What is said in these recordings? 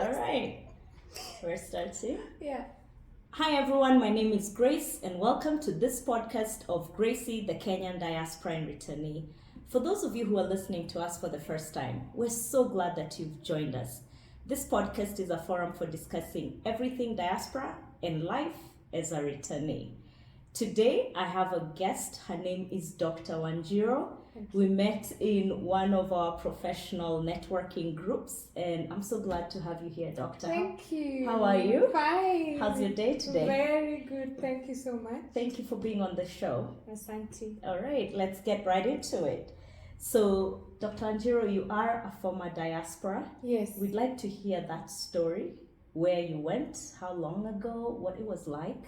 All right. We're starting. Yeah. Hi everyone, my name is Grace and welcome to this podcast of Gracie, the Kenyan Diaspora and Returnee. For those of you who are listening to us for the first time, we're so glad that you've joined us. This podcast is a forum for discussing everything diaspora and life as a returnee. Today, I have a guest. Her name is Dr. Wanjiru. We met in one of our professional networking groups, and I'm so glad to have you here, Doctor. Thank you. How are you? Fine. How's your day today? Very good. Thank you so much. Thank you for being on the show. Asante. All right, let's get right into it. So, Dr. Wanjiru, you are a former diaspora. Yes. We'd like to hear that story, where you went, how long ago, what it was like.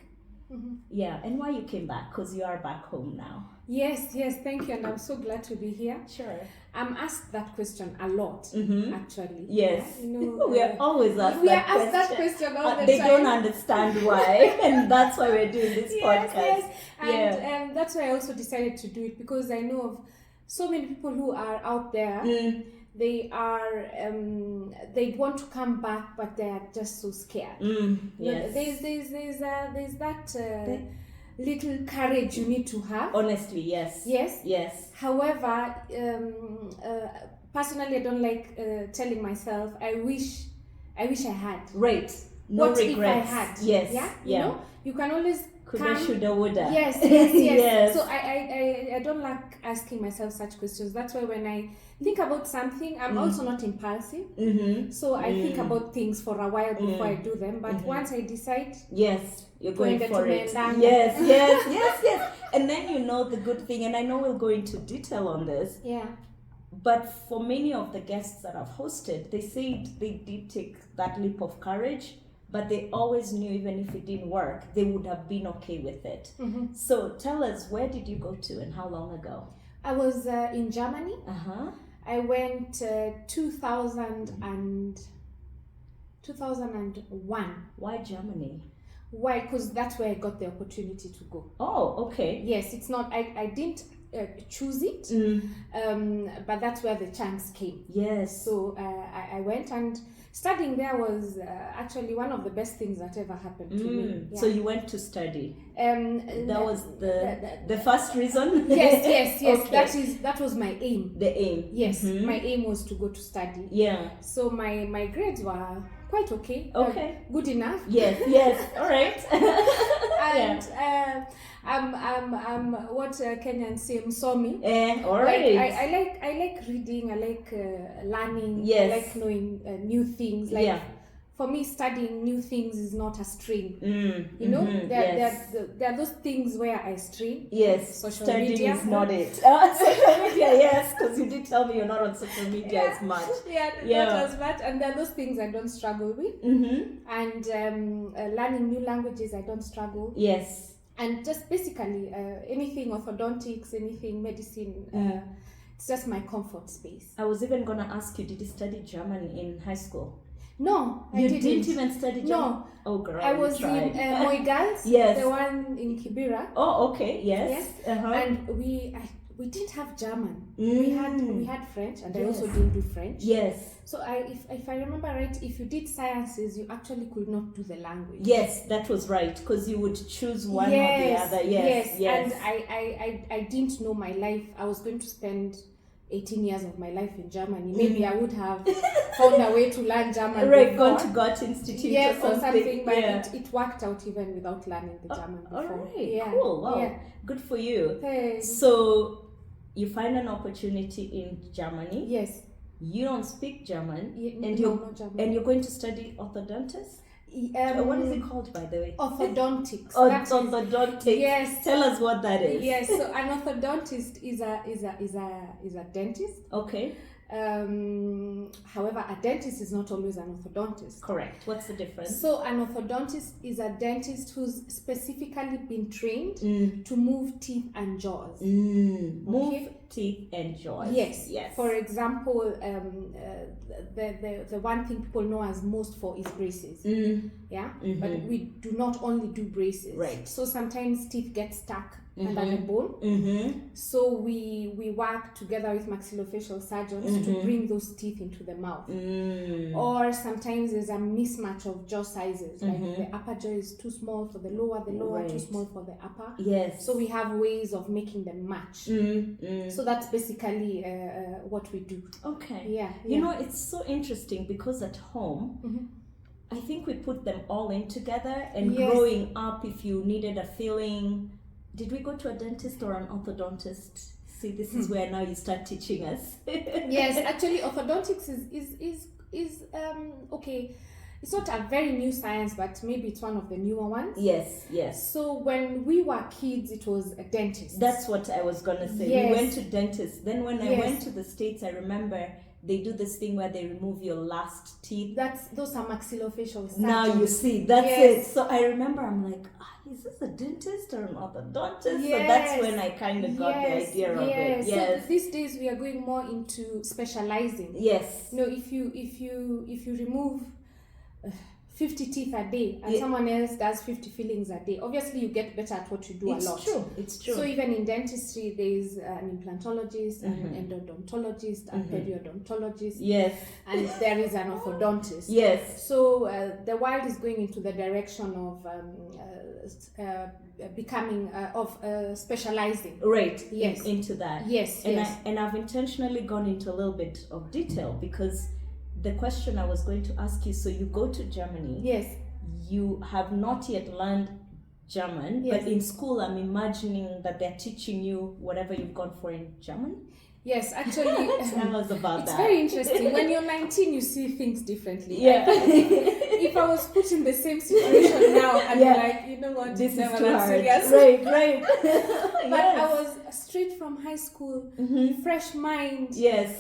Mm-hmm. Yeah, and why you came back, because you are back home now. Yes, thank you, and I'm so glad to be here. Sure. I'm asked that question a lot, actually. Yes. Yeah, you know, we are always asked we that are asked question. that question all the They time. don't understand why, and that's why we're doing this podcast. Yes, and that's why I also decided to do it, because I know of so many people who are out there. They are, they want to come back, but they are just so scared. Yes. There's that little courage you need to have. Honestly, yes. Yes. However, personally, I don't like telling myself, I wish I had. Right. No what regrets. if I had? Yes. Yeah. You know, you can always coulda, shoulda, woulda. Yes. Yes. So I don't like asking myself such questions. That's why when I think about something, I'm also not impulsive. So I think about things for a while before I do them. But once I decide, yes, you're going for it. Yes. Yes. And then you know the good thing, and I know we'll go into detail on this. Yeah. But for many of the guests that I've hosted, they said they did take that leap of courage, but they always knew even if it didn't work, they would have been okay with it. So tell us, where did you go to and how long ago? I was in Germany. I went 2001. Why Germany? Why? Because that's where I got the opportunity to go. Oh, okay. Yes, it's not, I didn't choose it, but that's where the chance came. Yes. So I went, and studying there was actually one of the best things that ever happened to me. Yeah. So you went to study. That was the first reason? Yes. Okay. That was my aim. The aim. Yes, my aim was to go to study. Yeah. So my grades were quite okay. Okay. Good enough. Yes. All right. And what Kenyans say, msomi. All right. Like, I like reading. I like learning. Yes. I like knowing new things. Like for me, studying new things is not a strain. You know, there are those things where I strain. Yes. Social Studying media is not it. Social media, yes, because you did tell me you're not on social media as much. Not as much. And there are those things I don't struggle with. And learning new languages, I don't struggle. Yes. And just basically anything orthodontics, anything medicine, it's just my comfort space. I was even going to ask you, did you study German in high school? No, I didn't. You didn't even study German? No. Oh, girl, I was in Muguga, yes. the one in Kibera. Oh, okay, yes. And we didn't have German. We had French, and I also didn't do French. Yes. So if I remember right, if you did sciences, you actually could not do the language. Yes, that was right, because you would choose one or the other. Yes. And I didn't know my life. I was going to spend 18 years of my life in Germany. Maybe I would have found a way to learn German. Right, gone to Goethe Institute or something. But it worked out even without learning the German before. All right, cool. Wow, good for you. Thanks. So you find an opportunity in Germany. Yes. You don't speak German, not German. And you're going to study orthodontist? What is it called, by the way? Orthodontics. Orthodontics. Yes. Tell us what that is. Yes. So an orthodontist is a dentist. Okay. However, a dentist is not always an orthodontist. Correct. What's the difference? So an orthodontist is a dentist who's specifically been trained to move teeth and jaws. Move teeth, and jaws. Yes. Yes. For example, the one thing people know as most for is braces. Yeah. But we do not only do braces. Right. So sometimes teeth get stuck under the bone. So we work together with maxillofacial surgeons to bring those teeth into the mouth. Or sometimes there's a mismatch of jaw sizes, like the upper jaw is too small for the lower too small for the upper. Yes. So we have ways of making them match. So that's basically what we do. Okay. Yeah. You know, it's so interesting because at home, I think we put them all in together. And growing up, if you needed a filling, did we go to a dentist or an orthodontist? See, this is where now you start teaching us. Yes, actually, orthodontics is okay. It's not a very new science, but maybe it's one of the newer ones. Yes, yes. So when we were kids, it was a dentist. That's what I was gonna say. Yes. We went to dentists. Then when I went to the States, I remember they do this thing where they remove your last teeth. Those are maxillofacial surgeons. Now you see, that's it. So I remember I'm like, is this a dentist or an orthodontist? So that's when I kind of got the idea of it. Yes. So these days we are going more into specializing. Yes. You know, if you remove 50 teeth a day and someone else does 50 fillings a day, obviously you get better at what you do a lot. It's true. So even in dentistry, there is an implantologist, an endodontologist, a periodontologist, and there is an orthodontist. Yes. So the world is going into the direction of becoming specializing. Right. Yes. Into that. Yes. And I've intentionally gone into a little bit of detail because the question I was going to ask you, so you go to Germany. Yes. You have not yet learned German, but in school I'm imagining that they're teaching you whatever you've gone for in German. Yes, actually, tell us about it's that. very interesting. When you're 19, you see things differently. Yeah. If I was put in the same situation now, I'd be like, you know what, this is never too that hard. serious. Right. But I was straight from high school, fresh mind,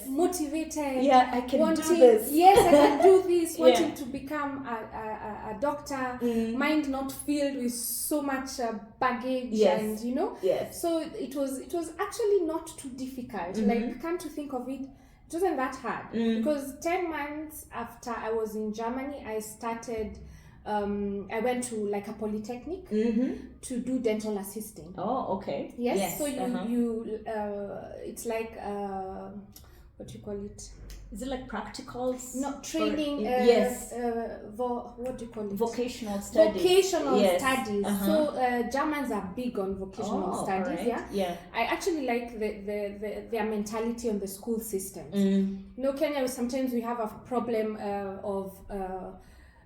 motivated. Yeah, I can do this. Yes, I can do this. Wanting to become a doctor, mind not filled with so much baggage, and you know. Yes. So it was actually not too difficult. Like, come to think of it, it wasn't that hard because 10 months after I was in Germany, I started. I went to like a polytechnic to do dental assisting. Oh, okay. Yes. So you it's like what do you call it? Is it like practicals? No, training. What do you call it? Vocational studies. Vocational studies. So Germans are big on vocational studies. Right. Yeah. I actually like their mentality on the school systems. You know, Kenya, sometimes we have a problem of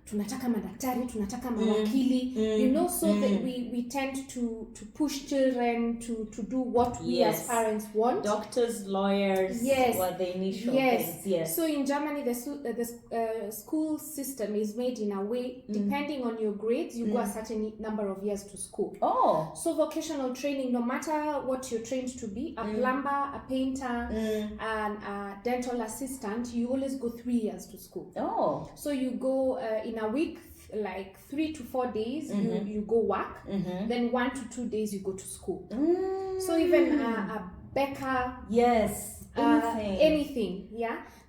tunataka madaktari, tunataka mawakili, you know, so that we tend to push children to do what we as parents want. Doctors, lawyers, were the initial things. Yes. So in Germany, the school system is made in a way, depending on your grades, you go a certain number of years to school. Oh. So vocational training, no matter what you're trained to be, a plumber, a painter, and a dental assistant, you always go 3 years to school. Oh. So you go in a week, like 3 to 4 days, you go work, then 1 to 2 days you go to school. So even a Becca, anything,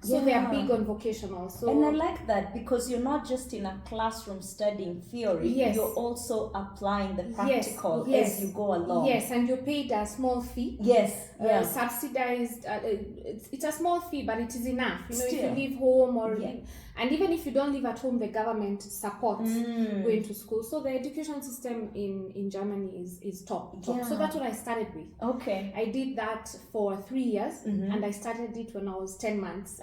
so they are big on vocational. So, and I like that because you're not just in a classroom studying theory, you're also applying the practical as you go along. Yes, and you're paid a small fee. Yes, subsidized. It's a small fee, but it is enough. You know, if you leave home or and even if you don't live at home, the government supports going to school. So the education system in Germany is top. So that's what I started with. Okay, I did that for 3 years, and I started it when I was 10 months.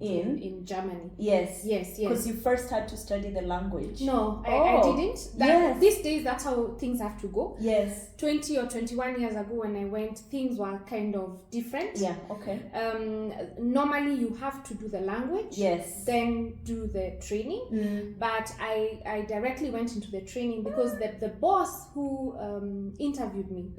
In Germany. Yes. Because you first had to study the language. No, I didn't. These days, that's how things have to go. Yes. 20 or 21 years ago when I went, things were kind of different. Yeah, okay. Normally, you have to do the language. Yes. Then do the training. But I directly went into the training because the boss who interviewed me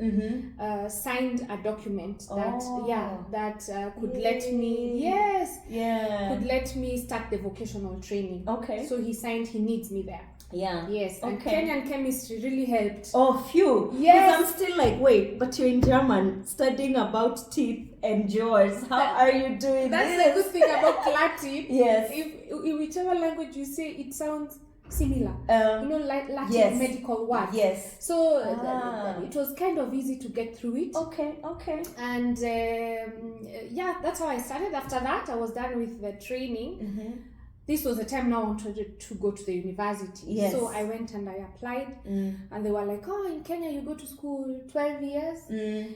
signed a document that could let me. Yes. could let me start the vocational training. Okay. So he signed, he needs me there. Yeah. Yes. And Okay. Kenyan chemistry really helped. Oh, phew. Yes. Because I'm still like, wait, but you're in German studying about teeth and jaws. How are you doing That's this? the good thing about Latin. Yes. If in whichever language you say, it sounds similar. Like Latin yes. medical words. Yes. So it was kind of easy to get through it. Okay. And that's how I started. After that, I was done with the training. Mm-hmm. This was the time now I wanted to go to the university. Yes. So I went and I applied. And they were like, oh, in Kenya you go to school 12 years.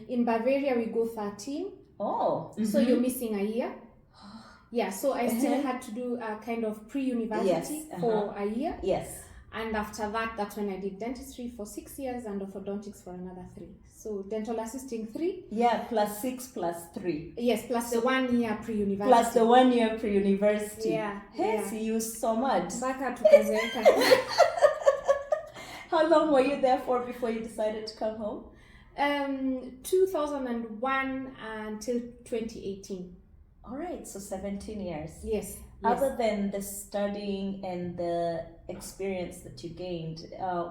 In Bavaria we go 13. Oh. Mm-hmm. So you're missing a year. Yeah, so I still had to do a kind of pre-university for a year. Yes. And after that, that's when I did dentistry for 6 years and orthodontics for another 3. So dental assisting 3. Yeah, plus 6 plus 3. Yes, plus the 1 year pre-university. Plus the 1 year pre-university. Yeah. Hey, see you so much. Baka tukazeeka. How long were you there for before you decided to come home? 2001 until 2018. All right, so 17 years. Yes. Other than the studying and the experience that you gained,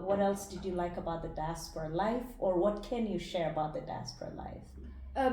what else did you like about the diaspora life, or what can you share about the diaspora life?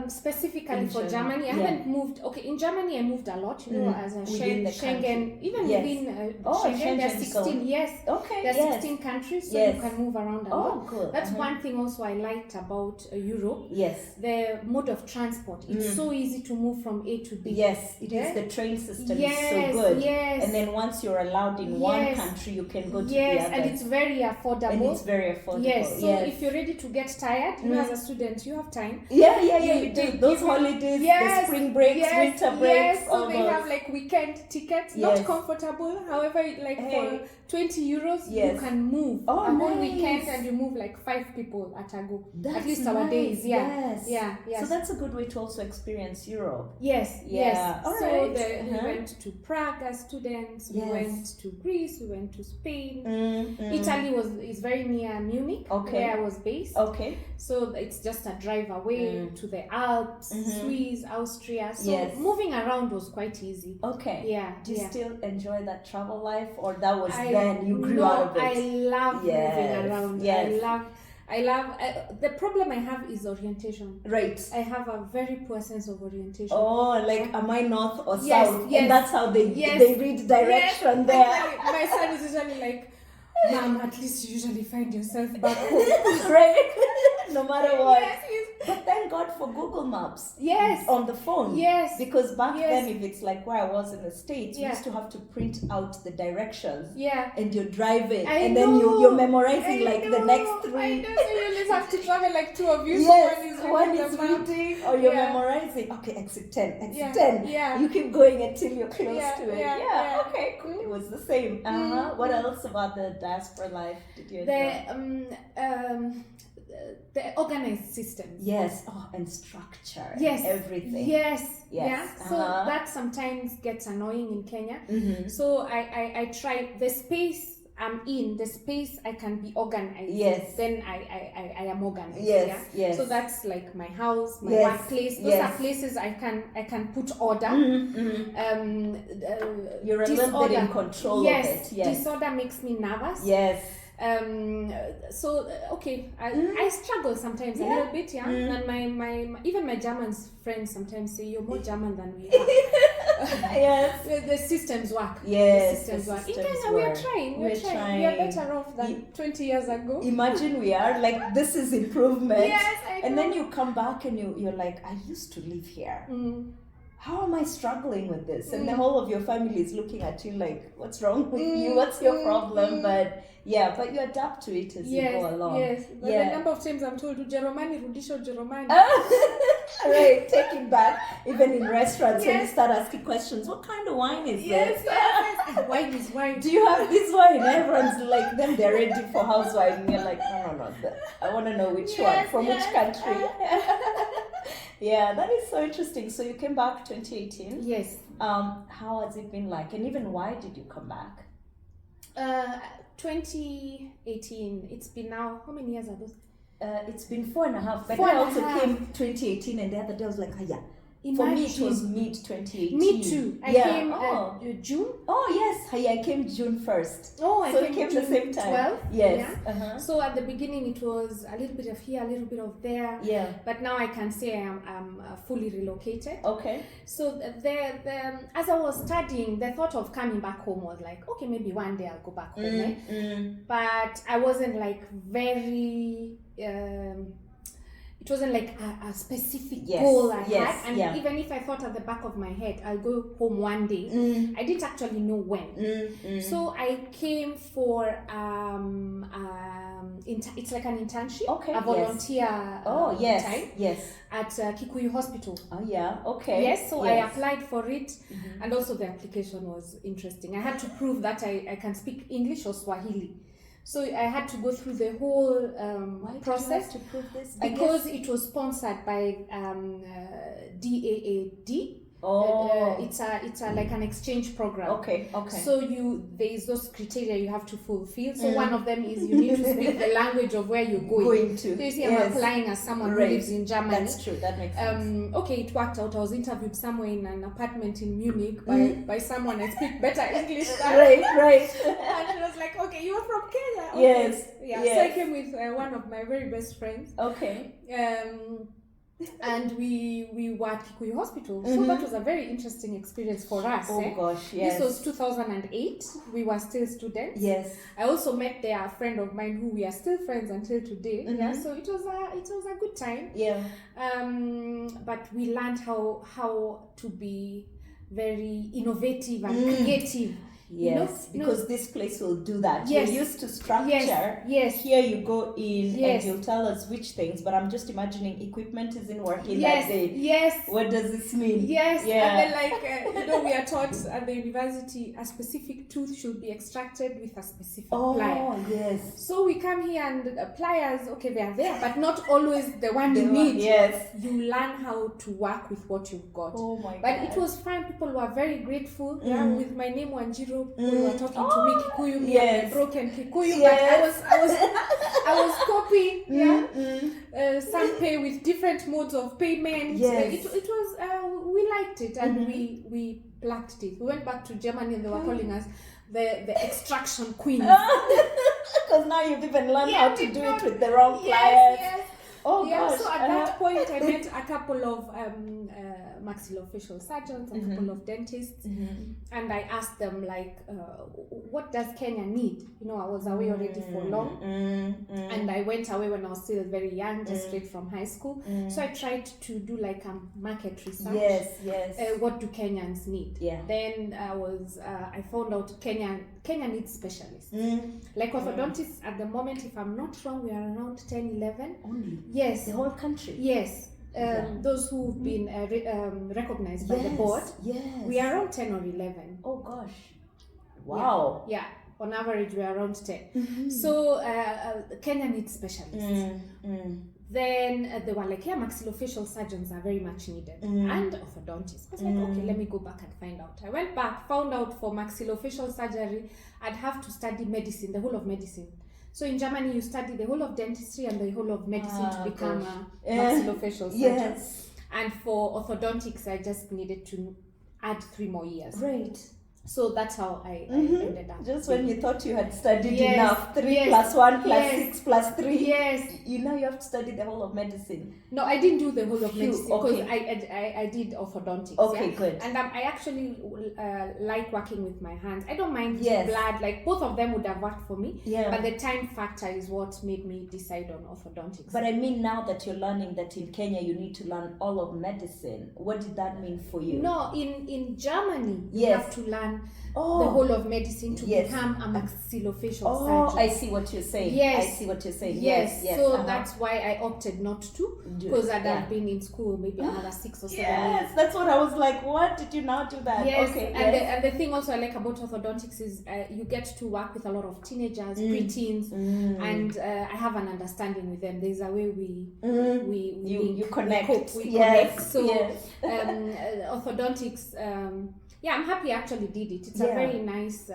Specifically In for Germany, I haven't moved. Okay, in Germany I moved a lot, as a Within the Schengen, country. even Yes. within Oh, Schengen, there are Schengen 16. zone. Yes, Okay, there are yes. 16 countries, so Yes. you can move around a Oh, lot. good. That's one thing also I liked about Europe. Yes. The mode of transport. It's so easy to move from A to B. Yes, it Yeah? is. The train system is Yes, so good. yes. And then once you're allowed in one Yes. country, you can go to Yes, the other. and it's very affordable. And it's very affordable. Yes, so if you're ready to get tired, as a student, you have time. Yeah, you they do. Those give you- holidays, Yes, the spring breaks, winter breaks, yes. all So they those. have like weekend tickets, Yes. not comfortable. However, like for 20 euros, Yes. you can move Oh, a whole nice. weekend, and you move like 5 people at a go. That's at least our nice, days, yeah. yes. Yeah, yes. So that's a good way to also experience Europe. Yes, Yeah, yes. all So right. we went to Prague as students. Yes. We went to Greece. We went to Spain. Mm-hmm. Italy is very near Munich, Okay. where I was based. Okay. So it's just a drive away to the Alps, Swiss, Austria. So Yes. moving around was quite easy. Okay. Yeah. Do you yeah. still enjoy that travel life, or that was then you grew out of it? I love Yes, moving around. yes. I love. The problem I have is orientation. Right. I have a very poor sense of orientation. Oh, like am I north or Yes, south? yes. And that's how they read direction Yes, there. exactly. My son is usually like, Mom, at least you usually find yourself back home. Right? No matter what. Yes, But thank God for Google Maps. yes. On the phone. Yes. Because back Yes. then, if it's like where I was in the States, we Yeah. used to have to print out the directions. Yeah. And you're driving. I and then know. you're memorizing I like the know. next I three. know. So you just have to travel like 2 of you. Yes, so one reading is the map. reading or you're Yeah. memorizing. Okay, exit 10, exit Yeah, 10. yeah. You keep going until you're close Yeah, to it. yeah, Yeah, yeah. okay, cool. It was the same. What else about the diaspora life did you enjoy? The organized systems. Yes, and structure. Yes. And everything. Yes. Yes. Yeah. So that sometimes gets annoying in Kenya. Mm-hmm. So I try the space I'm in, the space I can be organized. Yes. Then I am organized. Yes, Yeah? yes. So that's like my house, my Yes, workplace. Those yes. are places I can put order. You're a little bit in control yes, of it. Yes. Disorder makes me nervous. Yes. I struggle sometimes a Yeah. little bit, yeah. And my even my German friends sometimes say you're more German than we are. Yes. The systems work. Yes, The systems the work. In systems Kenya, we are work. trying. We're We are trying. better off than 20 years ago. Imagine we are like, this is improvement. Yes, I And know. then you come back and you're like, I used to live here. How am I struggling with this? And the whole of your family is looking at you like, what's wrong with you? What's your problem? But yeah, but you adapt to it as you go along. Yes, but Yeah. the number of times I'm told, Jeromani, Rudisho, Jeromani. Right, take it back. Even in restaurants, when you Yes. start asking questions, what kind of wine is Yes, this? yes. Wine is wine. Do you have this wine? Everyone's like, then they're ready for house wine. And you're like, no. I want to know which one, Yes, from yes. which country. Yeah, that is so interesting. So you came back 2018. Yes. How has it been like? And even why did you come back? 2018. It's been now, how many years are those? It's been 4.5. But 4.5. I also came 2018, and the other day I was like, yeah, For me, it was mid 2018. Me too. I came June. Oh yes, I came June 1st. Oh, I so came we came June the same time. 12th. Yes. Yeah. So at the beginning it was a little bit of here, a little bit of there. Yeah. But now I can say I'm fully relocated. Okay. So as I was studying, the thought of coming back home was like, okay, maybe one day I'll go back home. But I wasn't like very. It wasn't like a specific goal I had, and even if I thought at the back of my head I'll go home one day, I didn't actually know when. So I came for it's like an internship, a volunteer time at Kikuyu Hospital. Oh yeah, okay. Yes, so I applied for it, and also the application was interesting. I had to prove that I can speak English or Swahili. So I had to go through the whole process to prove this? because it was sponsored by DAAD. It's a like an exchange program. Okay. So there's those criteria you have to fulfill. So one of them is you need to speak the language of where you're going to. So you see, I'm applying as someone who lives in Germany. That's true. That makes sense. Okay, it worked out. I was interviewed somewhere in an apartment in Munich by someone I speak better English than. Right. And she was like, "Okay, you're from Kenya." Okay. Yes. Yeah. So I came with one of my very best friends. Okay. And we were at Kikuyu Hospital. So that was a very interesting experience for us. Gosh, yes. This was 2008. We were still students. Yes. I also met there a friend of mine who we are still friends until today. Yeah. So it was a good time. Yeah. But we learned how to be very innovative and creative. Yes, because this place will do that. Yes. You're used to structure. Yes. Here you go in and you'll tell us which things, but I'm just imagining equipment isn't working that day. Yes. What does this mean? Yes. Yeah. And then we are taught at the university a specific tooth should be extracted with a specific plier. Oh, yes. So we come here and pliers, okay, they are there, but not always the one you need. Yes. You learn how to work with what you've got. Oh my God. But it was fun. People were very grateful. Yeah, with my name Wanjiru. We were talking to me Kikuyu, and broken Kikuyu, but I was copying, some pay with different modes of payment. Yes. It was we liked it, and we plucked it. We went back to Germany and they were calling us the extraction queens. Because now you've even learned how to do it with the wrong pliers. Yes. Oh gosh. So at that point I met a couple of maxillofacial surgeons, a couple of dentists, and I asked them like, what does Kenya need? I was away already for long, and I went away when I was still very young, just straight from high school. So I tried to do like a market research. Yes. What do Kenyans need? Yeah. Then I found out Kenya needs specialists. Like orthodontists at the moment, if I'm not wrong, we are around 10, 11. Only? Yes. The whole country? Yes. Those who've been recognized by the board. Yes. We are around 10 or 11. Oh gosh. Wow. Yeah. On average, we are around 10. So Kenya needs specialists. Then they were like, maxillofacial surgeons are very much needed. And orthodontists. I was like, okay, let me go back and find out. I went back, found out for maxillofacial surgery, I'd have to study medicine, the whole of medicine. So in Germany, you study the whole of dentistry and the whole of medicine to become a maxillofacial surgeon. Yes. And for orthodontics, I just needed to add 3 more years. Right. So that's how I ended up. Just when you thought you had studied enough, 3 plus 1 plus 6 plus 3. Yes. You know you have to study the whole of medicine. No, I didn't do the whole of medicine because I did orthodontics. Okay, good. And I actually like working with my hands. I don't mind blood. Like both of them would have worked for me. Yeah. But the time factor is what made me decide on orthodontics. But I mean, now that you're learning that in Kenya you need to learn all of medicine, what did that mean for you? No, in Germany you have to learn the whole of medicine to become a maxillofacial surgeon. I see what you're saying. Yes. I see what you're saying. Yes. So that's why I opted not to, because I'd have been in school maybe another 6 or 7 years. Yes, that's what I was like. What did you now do that? Yes. Okay. And the thing also I like about orthodontics is you get to work with a lot of teenagers, preteens, and I have an understanding with them. There's a way we connect. We cope, we connect. So orthodontics. I'm happy I actually did it. It's a very nice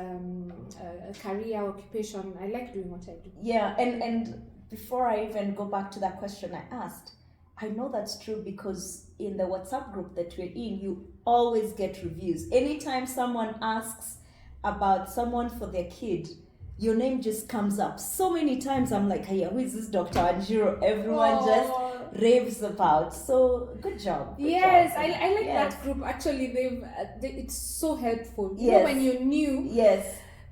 career, occupation. I like doing what I do. Yeah, and before I even go back to that question I asked, I know that's true because in the WhatsApp group that we're in, you always get reviews. Anytime someone asks about someone for their kid, your name just comes up. So many times I'm like, hey, who is this Dr. Wanjiru? Everyone just raves about. So good job. Good yes, job. I like Yes. that group. Actually, it's so helpful. You Yes. know, when you're new, Yes.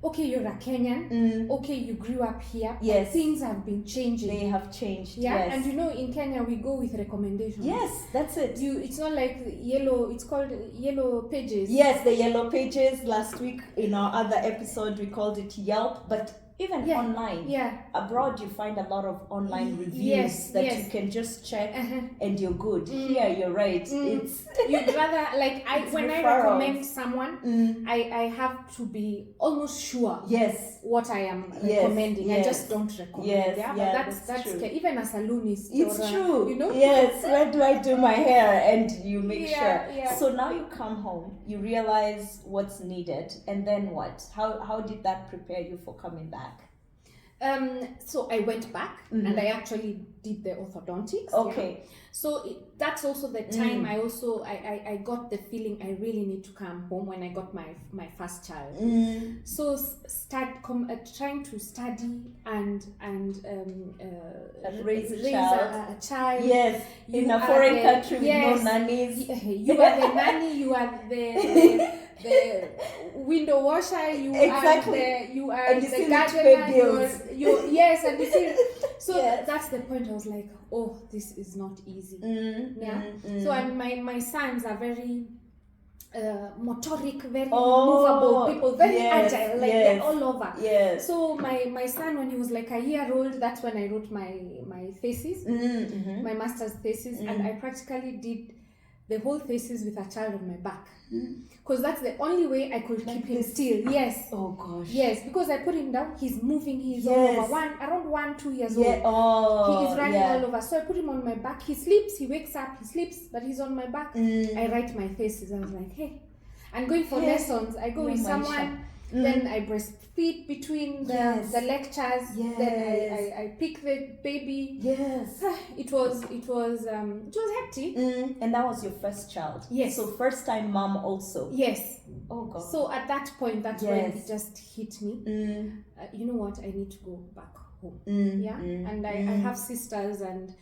okay, you're a Kenyan. Okay, you grew up here. Yes. Things have been changing. They have changed. Yeah, Yes. and you know, in Kenya we go with recommendations. Yes, that's it. It's not like yellow. It's called yellow pages. Yes, the yellow pages. Last week in our other episode we called it Yelp, but even online. Yeah. Abroad you find a lot of online reviews Yes, that yes. you can just check Uh-huh. and you're good. Here you're right. It's You'd rather like when I referrals. recommend someone, I have to be almost sure yes. what I am Yes, recommending. yes. I just don't recommend. Yes, Yeah, yeah, but that's that's true. even a saloonist. It's or, true. You know. Yes, where do I do my hair? And you make Yeah, sure. yeah. So now you come home, you realize what's needed, and then what? How did that prepare you for coming back? So I went back and I actually did the orthodontics. Okay. Yeah. So that's also the time I got the feeling I really need to come home when I got my first child. So trying to study and raise a child. Yes, in a foreign country with no nannies. You are the nanny. You are the window washer. You are and you the still gardener. need to pay bills. Yes, and you see. So Yes. that's the point. I was like, oh, this is not easy. So and my sons are very motoric, very movable people, very agile, like they're all over. Yes. So my son, when he was like a year old, that's when I wrote my thesis, my master's thesis, and I practically did the whole thesis with a child on my back, because that's the only way I could keep him still. Yes. Oh gosh. Yes, because I put him down, he's moving, he's all over, around 1-2 years old. He is running all over. So I put him on my back. He sleeps, he wakes up, he sleeps, but he's on my back. I write my thesis. I was like, hey, and going for lessons, I go with someone. Then I breastfeed between the lectures. Then I pick the baby. Yes. It was hectic. And that was your first child. Yes. So first time mom also. Yes. Oh God. So at that point, that's when it just hit me. You know what? I need to go back home. And I have sisters and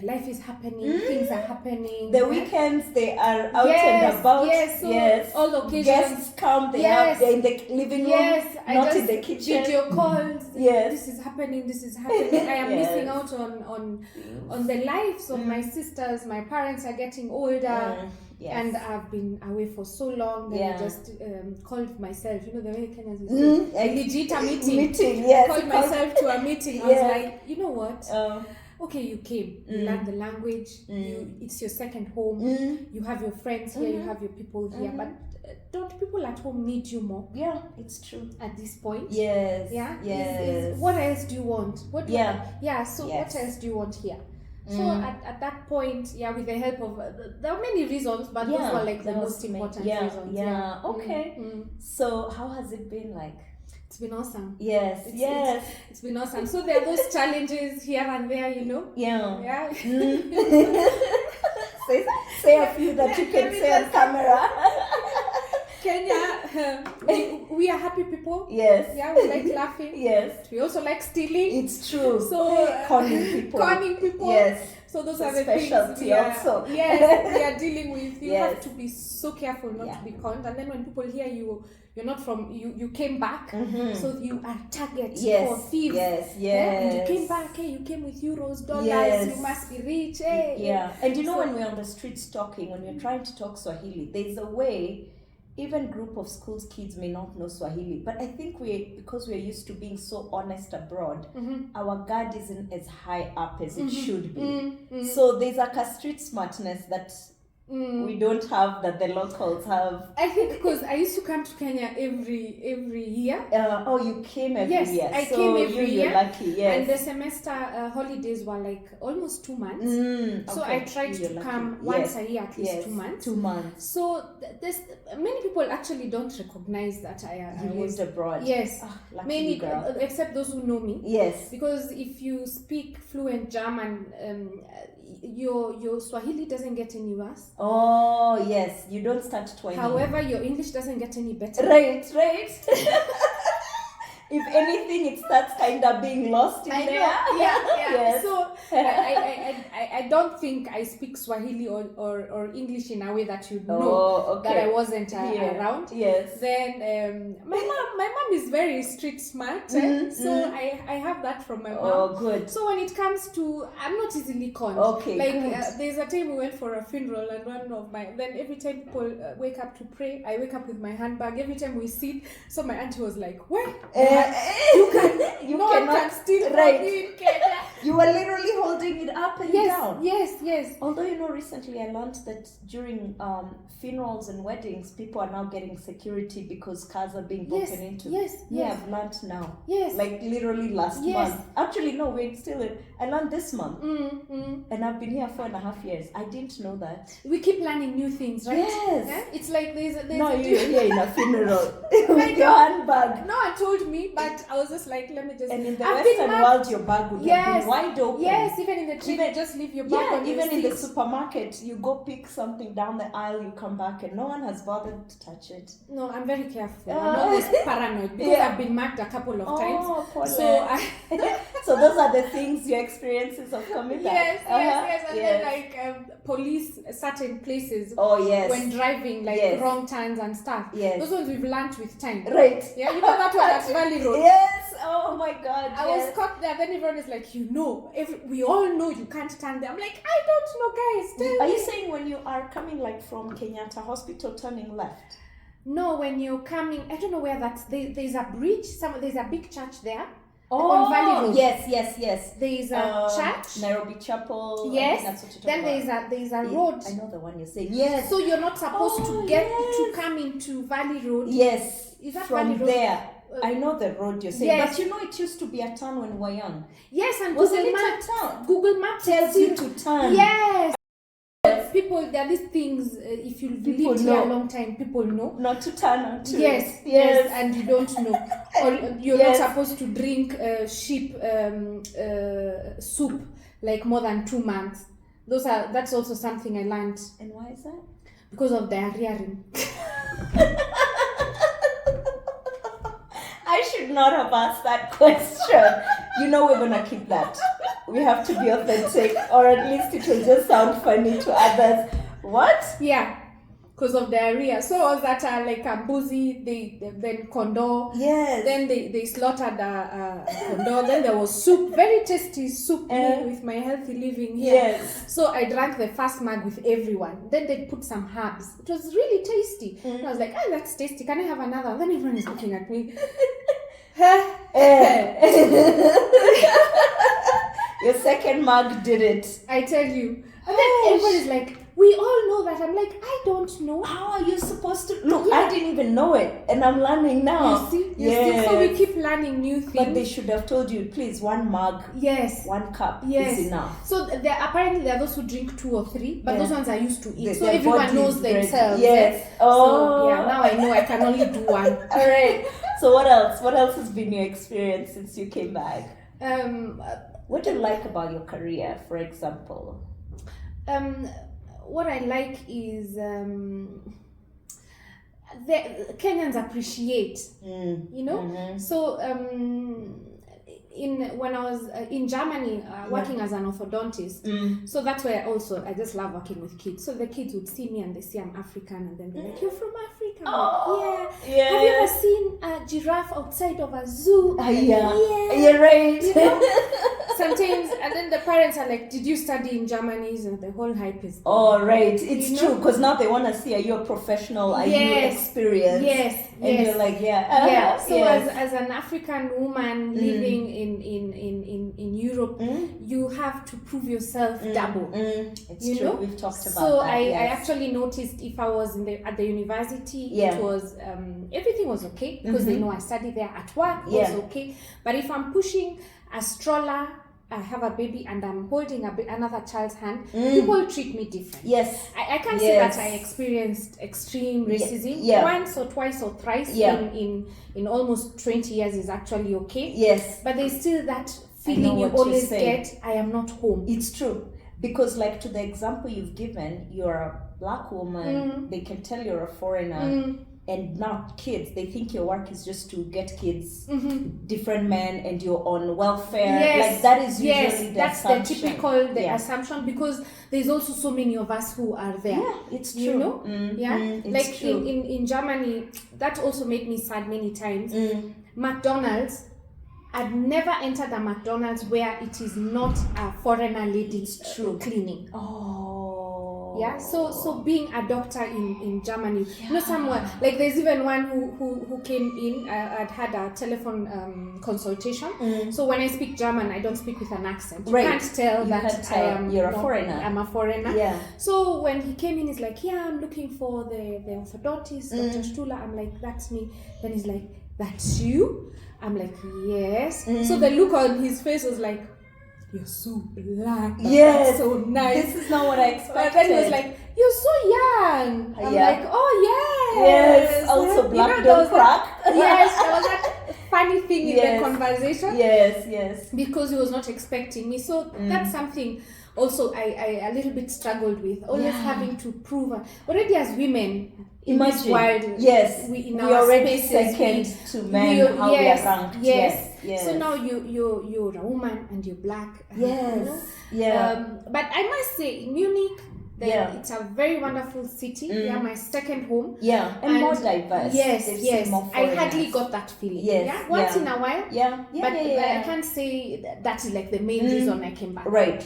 life is happening, things are happening. The weekends they are out and about. So all occasions. Guests come, they're in the living room, not in the kitchen. Video calls. This is happening. I am missing out on the lives of my sisters. My parents are getting older. And I've been away for so long that I just called myself, you know, the way Kenyans will say, legit a meeting. Called myself to a meeting. I was like, you know what? Okay, you came, you learned the language, it's your second home, you have your friends here, you have your people here, but don't people at home need you more? Yeah, it's true. At this point? Yes. Yeah? Yes. What else do you want? What else do you want here? So at that point, with the help of, there are many reasons, but those were like the most important reasons. Okay. So how has it been like? It's been awesome. Yes. It's been awesome. So there are those challenges here and there, you know. Yeah. Say a few that you can say on camera. Kenya, we are happy people. Yes. Yeah, we like laughing. Yes. We also like stealing. It's true. So conning people. Yes. So those are the things we are dealing with. You have to be so careful not to be conned. And then when people hear you're not from, you came back, so you are target for thieves. Yes. And you came back, you came with euros, dollars, you must be rich. And you know, when we're on the streets talking, when we're trying to talk Swahili, there's a way. Even group of schools kids may not know Swahili, but I think because we're used to being so honest abroad, our guard isn't as high up as it should be. So there's like a street smartness that we don't have that the locals have? I think because I used to come to Kenya every year. You came every Yes, year. I came every year. You're lucky, yes. And the semester holidays were like almost 2 months. So Okay. I tried to You're come lucky. once Yes. a year, at least 2 months. 2 months. So there's many people actually don't recognize that I You was lived abroad. Yes, Lucky many girl. except those who know me. Yes. Because if you speak fluent German, your Swahili doesn't get any worse. Oh yes, you don't start twining. However, your English doesn't get any better. Right. If anything, it starts kind of being lost in there. Yeah. Yes. So I don't think I speak Swahili or English in a way that you know that I wasn't around. Yes. Then my mom is very street smart, so I have that from my mom. Oh, good. So when it comes to, I'm not easily conned. Okay, like there's a time we went for a funeral, and then every time people wake up to pray, I wake up with my handbag. Every time we sit, so my auntie was like, "What? You cannot steal from you in Kenya." You were literally holding it up and down. Yes. Although, recently I learned that during funerals and weddings, people are now getting security because cars are being broken into. Yes. I've learned now. Yes. Like literally last month. Actually, no, wait, I learned this month. And I've been here 4.5 years. I didn't know that. We keep learning new things, right? Yes. Yeah? It's like there's you're here in a funeral with your handbag. No one told me, but I was just like, let me just. And in the Western world, your bag would have been wide open. Yes, even in the train, you just leave your bag on your even in seat. the supermarket, you go pick something down the aisle, you come back, and no one has bothered to touch it. No, I'm very careful. I'm always paranoid because I've been marked a couple of times. So those are the things, your experiences of coming back. Yes. And then like police certain places. Oh yes. When driving, wrong turns and stuff. Yes. Those ones we've learned with time. Right. Yeah, you know that one at Valley Road. Yes. Oh my God. I was caught there. Then everyone is like, we all know you can't stand there. I'm like, I don't know, guys. Are you saying when you are coming like from Kenyatta Hospital, turning left? No, when you're coming, I don't know where that's. There's a bridge. There's a big church there. Oh, on Valley Road. Yes. There's a church. Nairobi Chapel. Yes. That's what you're then about. there's a road. I know the one you're saying. Yes. So you're not supposed to come into Valley Road. Yes. Is that from Valley Road? there? I know the road you're saying. Yes. But it used to be a town when we were young. Yes, and Was it a town? Google Maps tells you to turn. Yes. People, there are these things, if you've lived here a long time, people know. Not to turn onto. Yes, and you don't know. Or you're not supposed to drink sheep soup like more than 2 months. That's also something I learned. And why is that? Because of diarrhea. I should not have asked that question. We're gonna keep that. We have to be authentic, or at least it will just sound funny to others. What? Yeah, because of diarrhea. So was that like a mbuzi, then condor. Yes. Then they slaughtered a condor. Then there was soup, very tasty soup made with my healthy living here. Yes. So I drank the first mug with everyone. Then they put some herbs. It was really tasty. And I was like, that's tasty. Can I have another? Then everyone is looking at me. Your second mug did it. I tell you. And then everyone is like, we all know that. I'm like, I don't know. How are you supposed to? Look, I didn't even know it, and I'm learning now. You see? So we keep learning new things. But they should have told you, please, 1 mug, 1 cup is enough. So apparently there are those who drink 2 or 3, but those ones are used to eat. So their everyone knows themselves. Yes. So now I know I can only do 1. All right. So what else? What else has been your experience since you came back? What do you like about your career, for example? What I like is Kenyans appreciate, So when I was in Germany working as an orthodontist, so that's where I just love working with kids. So the kids would see me and they see I'm African, and then they're like, "You're from Africa?" Oh, yeah. Have you ever seen a giraffe outside of a zoo? Yeah. You're right. sometimes, and then the parents are like, did you study in Germany? And the whole hype is oh, right. It's true, because now they want to see, are you a professional? Are you experienced? Yes. And you're like, So as an African woman living in Europe, you have to prove yourself double. It's true. We've talked about so that. I actually noticed if I was at the university, it was everything was okay, because they know I study there. At work was okay. But if I'm pushing a stroller, I have a baby and I'm holding another child's hand, people treat me different. Yes. I can't say that I experienced extreme racism once or twice or thrice in almost 20 years is actually okay. Yes. But there's still that feeling you always get, I am not home. It's true. Because like to the example you've given, you're a black woman, they can tell you're a foreigner. And not kids, they think your work is just to get kids, different men, and you're on welfare. Like that is usually the assumption. That's the typical assumption, because there's also so many of us who are there. Yeah, it's true. You know? Like true. In Germany, that also made me sad many times. McDonald's, I've never entered a McDonald's where it is not a foreigner lady cleaning. Yeah, so being a doctor in Germany, you know, somewhere like there's even one who came in. I'd had a telephone consultation. So when I speak German, I don't speak with an accent. You can't tell you're a foreigner. I'm a foreigner. Yeah. So when he came in, he's like, "Yeah, I'm looking for the orthodontist, Dr. Stuhler." I'm like, "That's me." Then he's like, "That's you?" I'm like, "Yes." So the look on his face was like, "You're so black. Yes, so nice. This is not what I expected." And then he was like, "You're so young." I'm like, "Oh yes." Yes. Also, black don't crack. Yes, there was that funny thing in the conversation. Yes. Because he was not expecting me. So that's something also I a little bit struggled with. Always having to prove. Already as women in this world, we already second to men. How we are ranked. Yes. So now you're a woman and you're black. Yes. But I must say, in Munich, it's a very wonderful city. My second home. And more diverse. Yes. I hardly got that feeling. Once in a while. But I can't say that is like the main reason I came back. Right.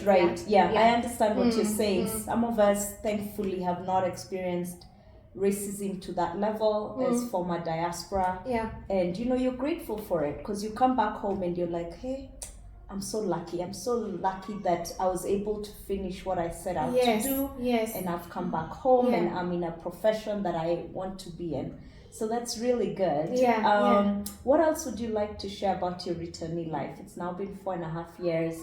I understand what you're saying. Some of us, thankfully, have not experienced racism to that level as former diaspora. And you know, you're grateful for it, because you come back home and you're like, hey, I'm so lucky that I was able to finish what I set out to do. And I've come back home and I'm in a profession that I want to be in. So that's really good. What else would you like to share about your returnee life? It's now been 4.5 years,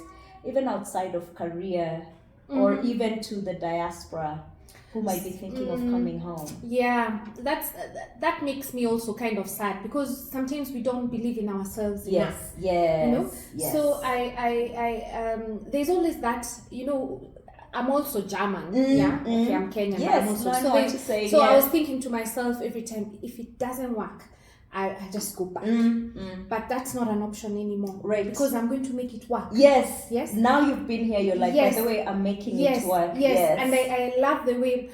even outside of career or even to the diaspora who might be thinking of coming home. That makes me also kind of sad, because sometimes we don't believe in ourselves enough. You know? So I there's always that, you know, I'm also German. I'm Kenyan. Yes, but I'm also, so I was thinking to myself every time, if it doesn't work, I just go back. But that's not an option anymore. Because I'm going to make it work. Yes. Now you've been here, you're like, by the way, I'm making it work. And I love the way,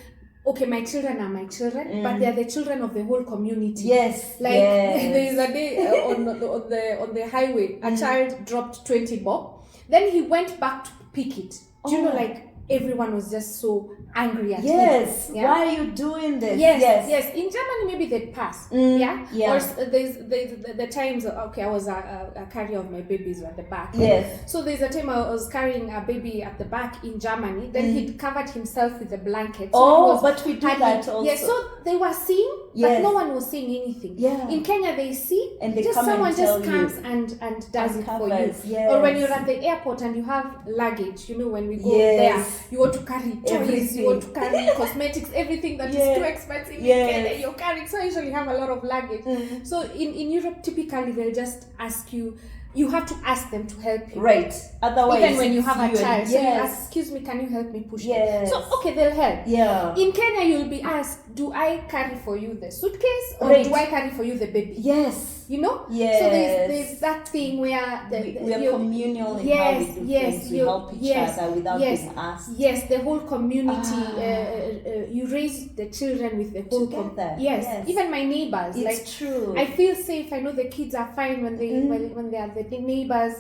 okay, my children are my children, but they're the children of the whole community. There is a day on the highway, a child dropped 20 bob. Then he went back to pick it. Do you know, like, everyone was just so angry at him. Why are you doing this? Yes. In Germany, maybe they'd pass. Or there's the times, okay, I was a carrier of my babies at the back. So there's a time I was carrying a baby at the back in Germany. Then he'd covered himself with a blanket. So but we do that also. So they were seeing, but no one was saying anything. In Kenya, they see, and someone just comes and does it for you. Or when you're at the airport and you have luggage, you know, when we go there, you want to carry toys, you want to carry cosmetics, everything that is too expensive in Kenya, you're carrying. So I usually have a lot of luggage. So in Europe, typically they'll just ask you, you have to ask them to help you. Right. Otherwise, even when you have a child, so you ask, excuse me, can you help me push it? So okay, they'll help. Yeah. In Kenya, you'll be asked, do I carry for you the suitcase or do I carry for you the baby? Yes. You know? Yes. So there's that thing where we are communal in how we do things. We help each other without being asked. Yes, the whole community. You raise the children with the whole together. Yes, even my neighbors. It's true. I feel safe. I know the kids are fine when they when they are the neighbors.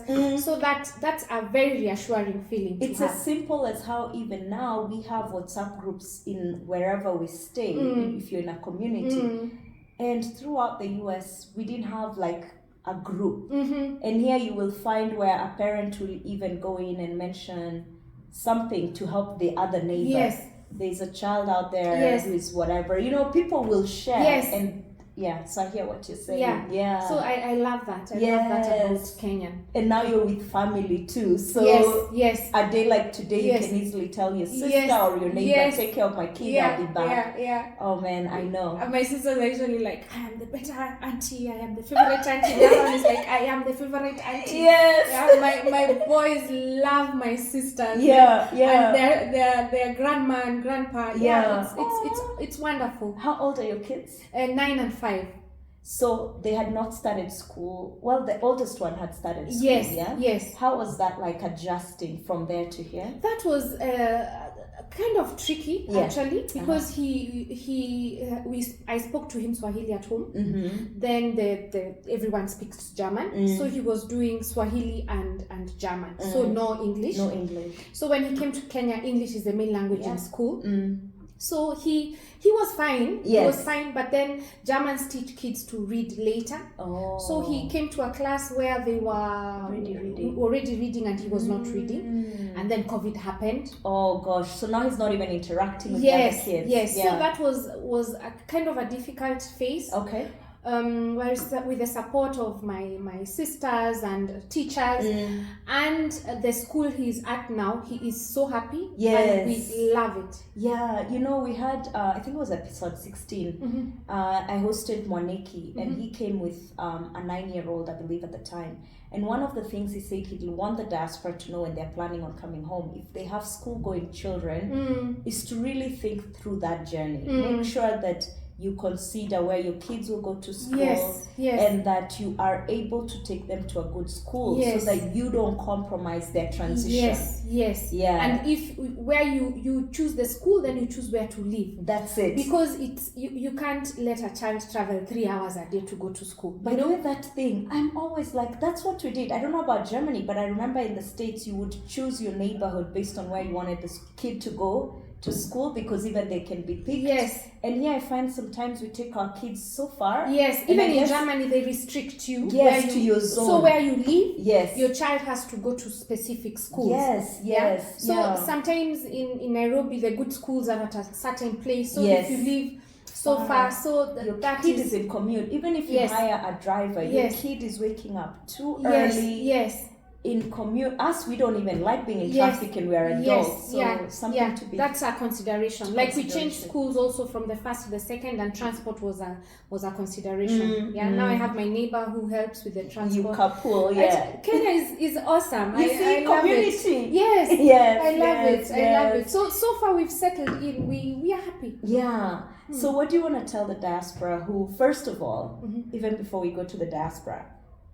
So that's a very reassuring feeling. It's as simple as how even now we have WhatsApp groups in wherever we stay. If you're in a community, and throughout the US, we didn't have like a group. And here you will find where a parent will even go in and mention something to help the other neighbor. Yes. There's a child out there who is whatever. People will share. And so I hear what you're saying. Yeah. So I love that. I love that about Kenya. And now you're with family too. So a day like today, you can easily tell your sister or your neighbor, take care of my kid, I'll be back. Oh man, I know. My sisters are usually like, I am the better auntie, I am the favorite auntie. The other one is like, I am the favorite auntie. My boys love my sisters. And their grandma and grandpa. It's wonderful. How old are your kids? 9 and 5. So they had not started school. Well, the oldest one had started school. Yes. How was that like adjusting from there to here? That was kind of tricky actually, because I spoke to him Swahili at home. Then everyone speaks German, so he was doing Swahili and German. So no English. So when he came to Kenya, English is the main language in school. So he was fine. He was fine, but then Germans teach kids to read later. So he came to a class where they were already reading and he was not reading. And then COVID happened. Oh gosh. So now he's not even interacting with the other kids. So that was a kind of a difficult phase. Okay. With the support of my sisters and teachers and the school he's at now, he is so happy. And we love it. We had I think it was episode 16. I hosted Mwaniki and he came with a 9-year-old, I believe at the time. And one of the things he said he'd want the diaspora to know when they're planning on coming home, if they have school-going children, is to really think through that journey. Make sure that you consider where your kids will go to school and that you are able to take them to a good school so that you don't compromise their transition. And if where you choose the school, then you choose where to live. That's it. Because you can't let a child travel 3 hours a day to go to school. By the way, that thing, I'm always like, that's what we did. I don't know about Germany, but I remember in the States you would choose your neighborhood based on where you wanted the kid to go to school, because even they can be picked. And here I find sometimes we take our kids so far. Even in Germany they restrict you. To your zone. So where you live, your child has to go to specific schools. So sometimes in Nairobi the good schools are at a certain place. So if you live so far, so your kid is in commute. Even if you hire a driver, your kid is waking up too early. In commute, we don't even like being in traffic and we're adults. Something to be. That's a consideration. Like we changed schools also from the first to the second, and transport was a consideration. Now I have my neighbor who helps with the transport. You couple, Kenya is awesome. I love community. It. I love it. I love it. So far we've settled in. We are happy. So what do you want to tell the diaspora who, first of all, even before we go to the diaspora,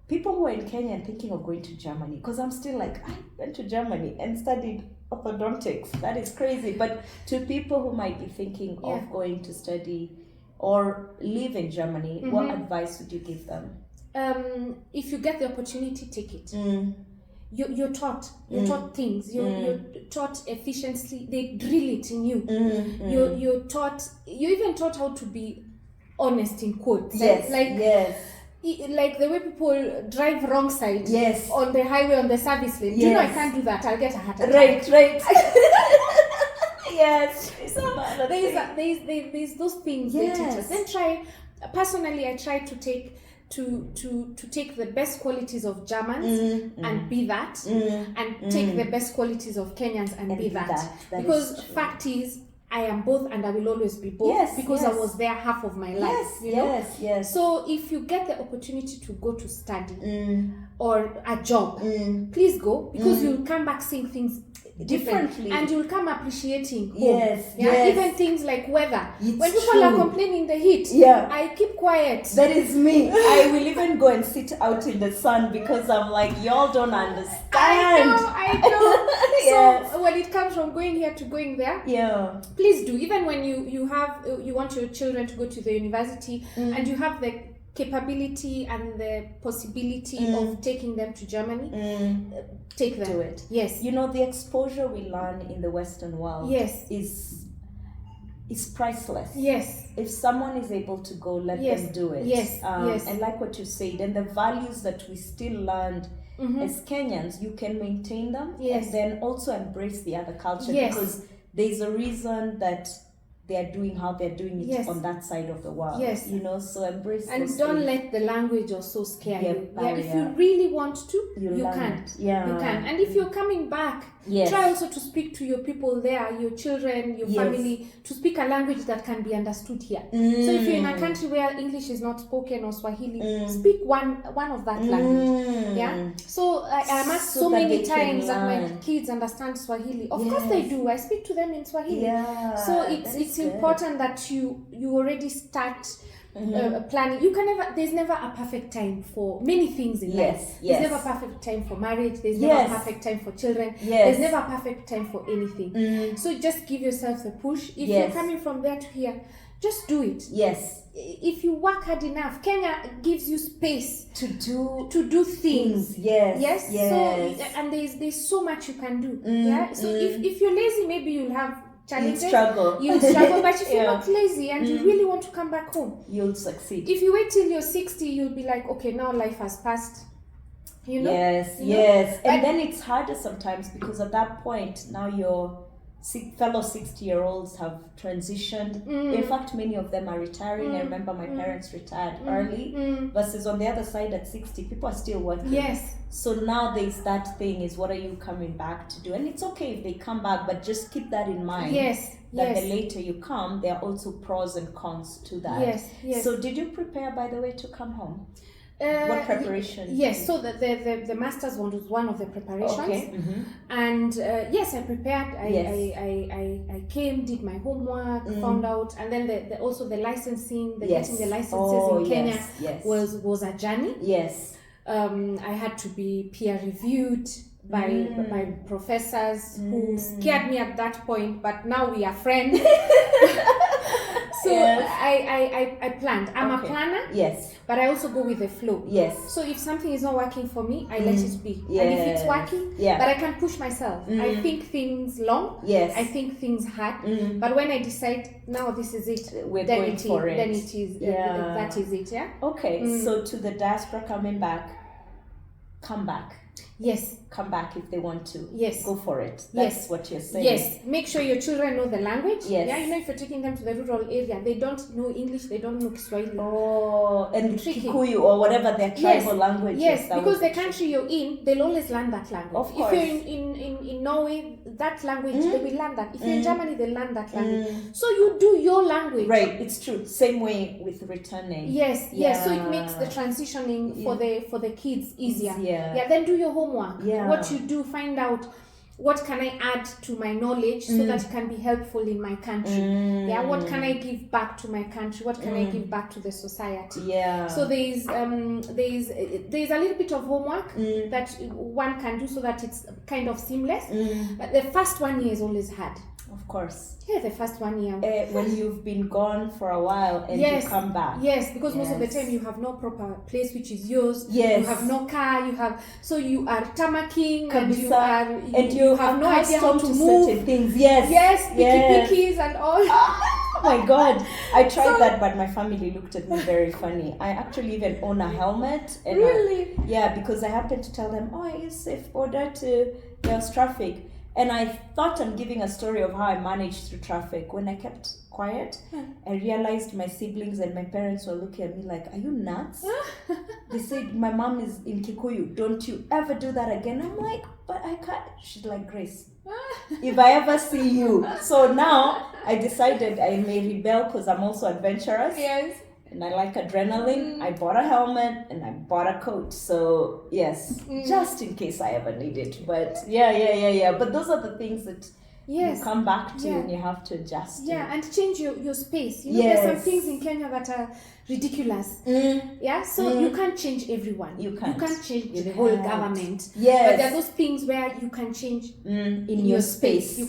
people who are in Kenya and thinking of going to Germany, because I'm still like, I went to Germany and studied orthodontics. That is crazy. But to people who might be thinking of going to study or live in Germany, what advice would you give them? If you get the opportunity, take it. You're taught things. You're taught efficiency. They drill it in you. You're even taught how to be honest in quotes. Like the way people drive wrong side on the highway on the service lane. Do you know I can't do that? I'll get a heart attack. Right. So there's those things they teach us. Then I try to take the best qualities of Germans and be that, and take the best qualities of Kenyans and be that. Because fact is, I am both and I will always be both because I was there half of my life. So if you get the opportunity to go to study or a job, please go, because you'll come back seeing things differently, and you'll come appreciating home. Yes, yeah, yes. even things like weather. It's when people true. are complaining the heat, Yeah. I keep quiet. That is me. I will even go and sit out in the sun because I'm like, y'all don't understand. I know. Yes. So when it comes from going here to going there, Yeah. please do. Even when you want your children to go to the university and you have the capability and the possibility of taking them to Germany, take them. Do it. Yes. You know, the exposure we learn in the Western world Yes. is priceless. Yes. If someone is able to go, let Yes. them do it. Yes. Yes. And like what you said, and the values that we still learned as Kenyans, you can maintain them Yes. and then also embrace the other culture Yes. because there's a reason that they are doing how they're doing it Yes. on that side of the world. Yes. You know, so embrace And those don't things. let the language also scare Yeah, you. Yeah, if you barrier. really want to, you learn can. it. Yeah. You can. And if you're coming back, Yes. try also to speak to your people there, your children, your Yes. family, to speak a language that can be understood here. So if you're in a country where English is not spoken or Swahili, speak one of that language. Yeah. So I asked so that many they can times that my learn. kids understand Swahili. Of course they Yes. do. I speak to them in Swahili. Yeah, So that it's is good. important that you already start planning. You can there's never a perfect time for many things in Yes, life. yes. There's never a perfect time for marriage. There's Yes. never a perfect time for children. Yes. There's never a perfect time for anything. So just give yourself the push. If you're Yes. coming from there to here, just do it. Yes. If you work hard enough, Kenya gives you space To do to do things. Yes. Yes. Yes. So and there's so much you can do. Yeah. So if you're lazy, maybe you'll have challenges. You'll struggle. But if you're not lazy and you really want to come back home, you'll succeed. if you wait till you're 60, you'll be like, okay, now life has passed. You know? Yes, You know? yes. And But- then it's harder sometimes because at that point, now your fellow 60-year-olds have transitioned. In fact, many of them are retiring. I remember my parents retired early versus on the other side at 60, people are still working. Yes. So now there's that thing is, what are you coming back to do? And it's okay if they come back, but just keep that in mind. Yes. That Yes. the later you come, there are also pros and cons to that. Yes. Yes. So did you prepare, by the way, to come home? Uh, What preparation? Yes, so the master's one was one of the preparations. Okay. And yes, I prepared. Yes. I came, did my homework, found out, and then also the licensing, Yes. getting the licenses in Kenya yes. was a journey. Yes. I had to be peer reviewed by professors who scared me at that point, but now we are friends. So Yes. I planned. I'm a planner, Yes. but I also go with the flow. Yes. So if something is not working for me, I let it be. Yes. And if it's working, Yeah. but I can push myself. I think things long. Yes. I think things hard. But when I decide now this is it, We're then going for it. Then it is. Yeah. That is it. Yeah. Okay. So to the diaspora coming back, come back. Yes. Come back if they want to. Yes. Go for it. That's Yes. what you're saying. Yes, make sure your children know the language. Yes. Yeah, you know, if you're taking them to the rural area, they don't know English, they don't know Kiswahili. Oh, and Tricky. Kikuyu or whatever their tribal language Yes, is. That because was the country you're in, they'll always learn that language. Of If course. you're in Norway, that language, they will learn that. If you're in Germany, they'll learn that language. So you do your language. Right, it's true. Same way with returning. Yes, yes. So it Yeah. makes the transitioning for the kids easier. Easier. Yeah, then do your homework. Yeah. What you do, find out what can I add to my knowledge so that it can be helpful in my country. Yeah, what can I give back to my country? What can I give back to the society? Yeah. So there's a little bit of homework that one can do so that it's kind of seamless. But the first 1 year is always hard. Of course. Yeah, the first 1 year. When you've been gone for a while and Yes. you come back. Yes, because most of the Yes. time you have no proper place which is yours. Yes. You have no car. So you are tammacking and you Kabisa. are you have no idea how to move. certain things. Yes. Yes, Yes. pickies and all. Oh my god, I tried that, but my family looked at me very funny. I actually even own a helmet. And Really? yeah, because I happened to tell them, oh, I use safe border to there's traffic. And I thought I'm giving a story of how I managed through traffic. When I kept quiet, I realized my siblings and my parents were looking at me like, are you nuts? They said, my mom is in Kikuyu. Don't you ever do that again. I'm like, but I can't. She's like, Grace, if I ever see you. So now I decided I may rebel because I'm also adventurous. Yes. and I like adrenaline. I bought a helmet and I bought a coat. So yes, just in case I ever need it. But yeah. But those are the things that you come back to and you have to adjust. Yeah, and change your space. You know, there's some things in Kenya that are ridiculous. Yeah, so you can't change everyone. You can't change the whole government. But there are those things where you can change in your space. You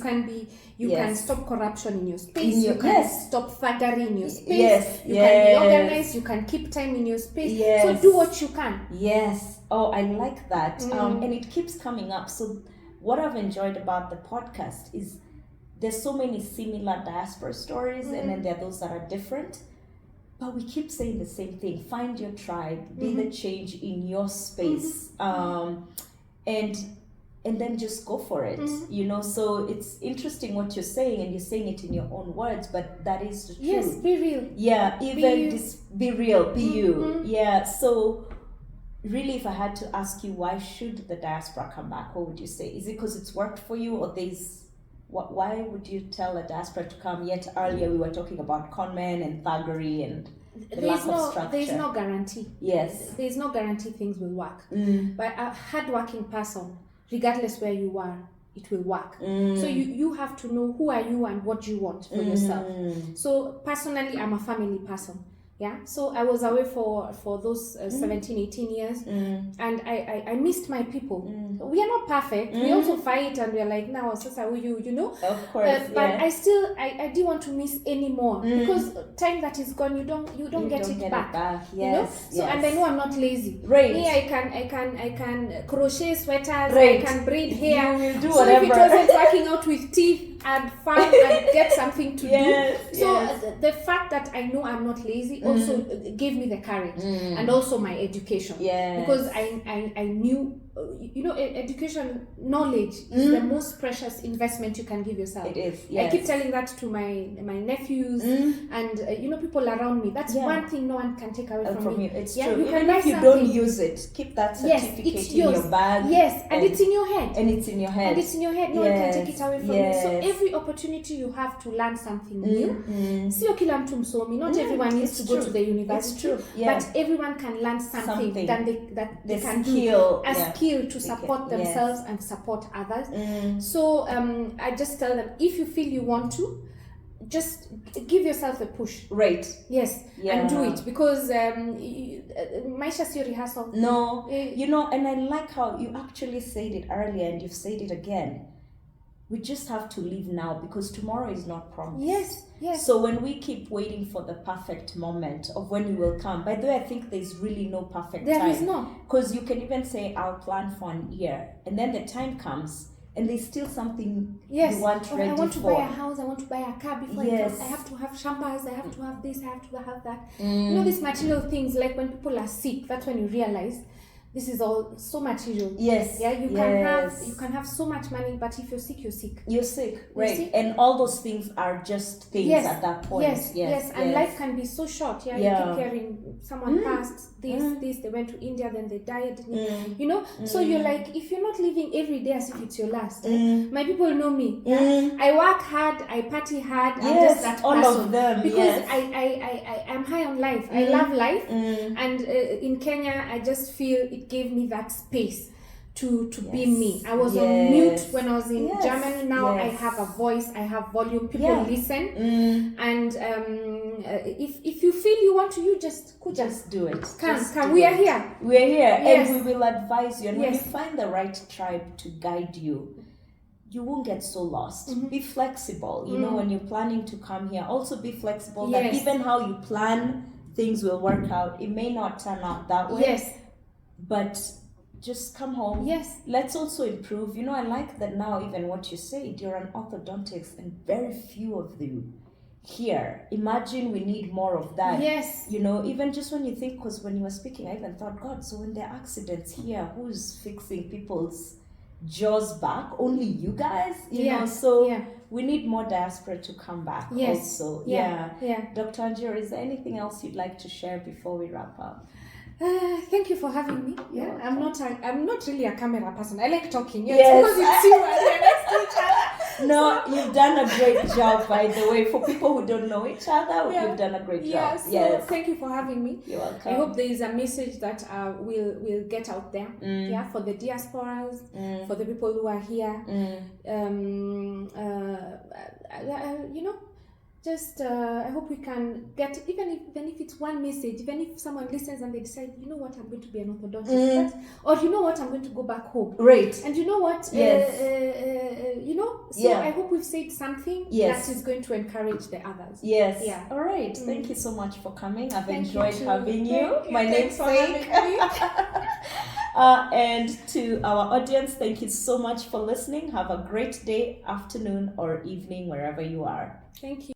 can stop corruption in your space. You can stop thuggery in your space. You can be organized. You can keep time in your space. So do what you can. Yes. Oh, I like that. And it keeps coming up. So what I've enjoyed about the podcast is there's so many similar diaspora stories, and then there are those that are different. But we keep saying the same thing. Find your tribe, be the change in your space, and then just go for it. You know, so it's interesting what you're saying, and you're saying it in your own words, but that is the truth. Yes, be real. Yeah, even be real, be you. Yeah, so really, if I had to ask you, why should the diaspora come back? What would you say? Is it because it's worked for you, or why would you tell a diaspora to come? Yet earlier we were talking about conmen and thuggery and the lack of structure. There's no guarantee. Yes. There's no guarantee things will work. But a hardworking person, regardless where you are, it will work. So you have to know who are you and what you want for yourself. So personally, I'm a family person. Yeah, so I was away for those 17, 18 years, and I missed my people. We are not perfect. We also fight, and we're like, now, Sasa, you know? Of course, but I didn't want to miss any more, because time that is gone, you don't get it back. Yes, you know? So, and I know I'm not lazy. Right. Me, I can crochet sweaters. Right. I can braid hair. You will do so whatever. if it wasn't working out with teeth, I'd find and get something to do. So the fact that I know I'm not lazy also gave me the courage, and also my education. Because I knew, you know, education, knowledge is the most precious investment you can give yourself. It is. Yes. I keep telling that to my nephews and you know, people around me. That's one thing no one can take away from me. It's true. You Even if you don't use it, keep that certificate it's in yours. your bag. Yes, and it's in your head. And it's in your head. No one can take it away from you. So every opportunity you have to learn something new. Sio kila mtu msomi. Not everyone needs to go to the university. But everyone can learn something that they can do. A skill to support themselves and support others. So I just tell them, if you feel you want to, just give yourself a push. Right. Yes. And do it, because maisha sio rehearsal. No. You know, and I like how you actually said it earlier, and you've said it again. We just have to live now, because tomorrow is not promised. Yes. So when we keep waiting for the perfect moment of when you will come, by the way, I think there's really no perfect time. There is no. Because you can even say, I'll plan for an year, and then the time comes, and there's still something you want ready for. I want to buy a house, I want to buy a car before I have to have champers, I have to have this, I have to have that. You know, these material things, like when people are sick, that's when you realize this is all so material. Yes. Yeah, you can have so much money, but if you're sick, you're sick. You're sick, right? And all those things are just things at that point. Yes. And life can be so short. Yeah. You keep hearing someone passed, this, they went to India, then they died. You know? So you're like, if you're not living every day as if it's your last, my people know me. Yeah? I work hard, I party hard, I'm just that all person. Of them. Because I'm high on life. I love life. And in Kenya, I just feel it gave me that space to be me. I was on mute when I was in Germany. Now I have a voice, I have volume, people listen. And if you feel you want to, you just do it. Come. We are here. We're here, and we will advise you. And when you find the right tribe to guide you, you won't get so lost. Be flexible. You know, when you're planning to come here, also be flexible. That even how you plan, things will work out. It may not turn out that way. But just come home. Let's also improve. You know, I like that now, even what you said, you're an orthodontist, and very few of you here. Imagine we need more of that. You know, even just when you think, because when you were speaking, I even thought, God, so when there are accidents here, who's fixing people's jaws back? Only you guys? You know, so we need more diaspora to come back also. Dr. Wanjiru, is there anything else you'd like to share before we wrap up? Thank you for having me. I'm not really a camera person. I like talking. It's because it's you and next to each other. No, you've done a great job, by the way. For people who don't know each other, Yeah. you've done a great Yeah, job. so Yes. thank you for having me. You're welcome. I hope there is a message that will get out there. Yeah, for the diasporas, for the people who are here. You know, just I hope we can get, even if it's one message, even if someone listens and they decide, you know what, I'm going to be an orthodontist, or you know what, I'm going to go back home. Right. And you know what, Yes. you know, so Yeah. I hope we've said something Yes. that is going to encourage the others. Yes. Yeah. All right. Thank you so much for coming. I've Thank enjoyed you too. having you. Thank you. My Thanks for namesake. having me. And to our audience, thank you so much for listening. Have a great day, afternoon, or evening, wherever you are. Thank you.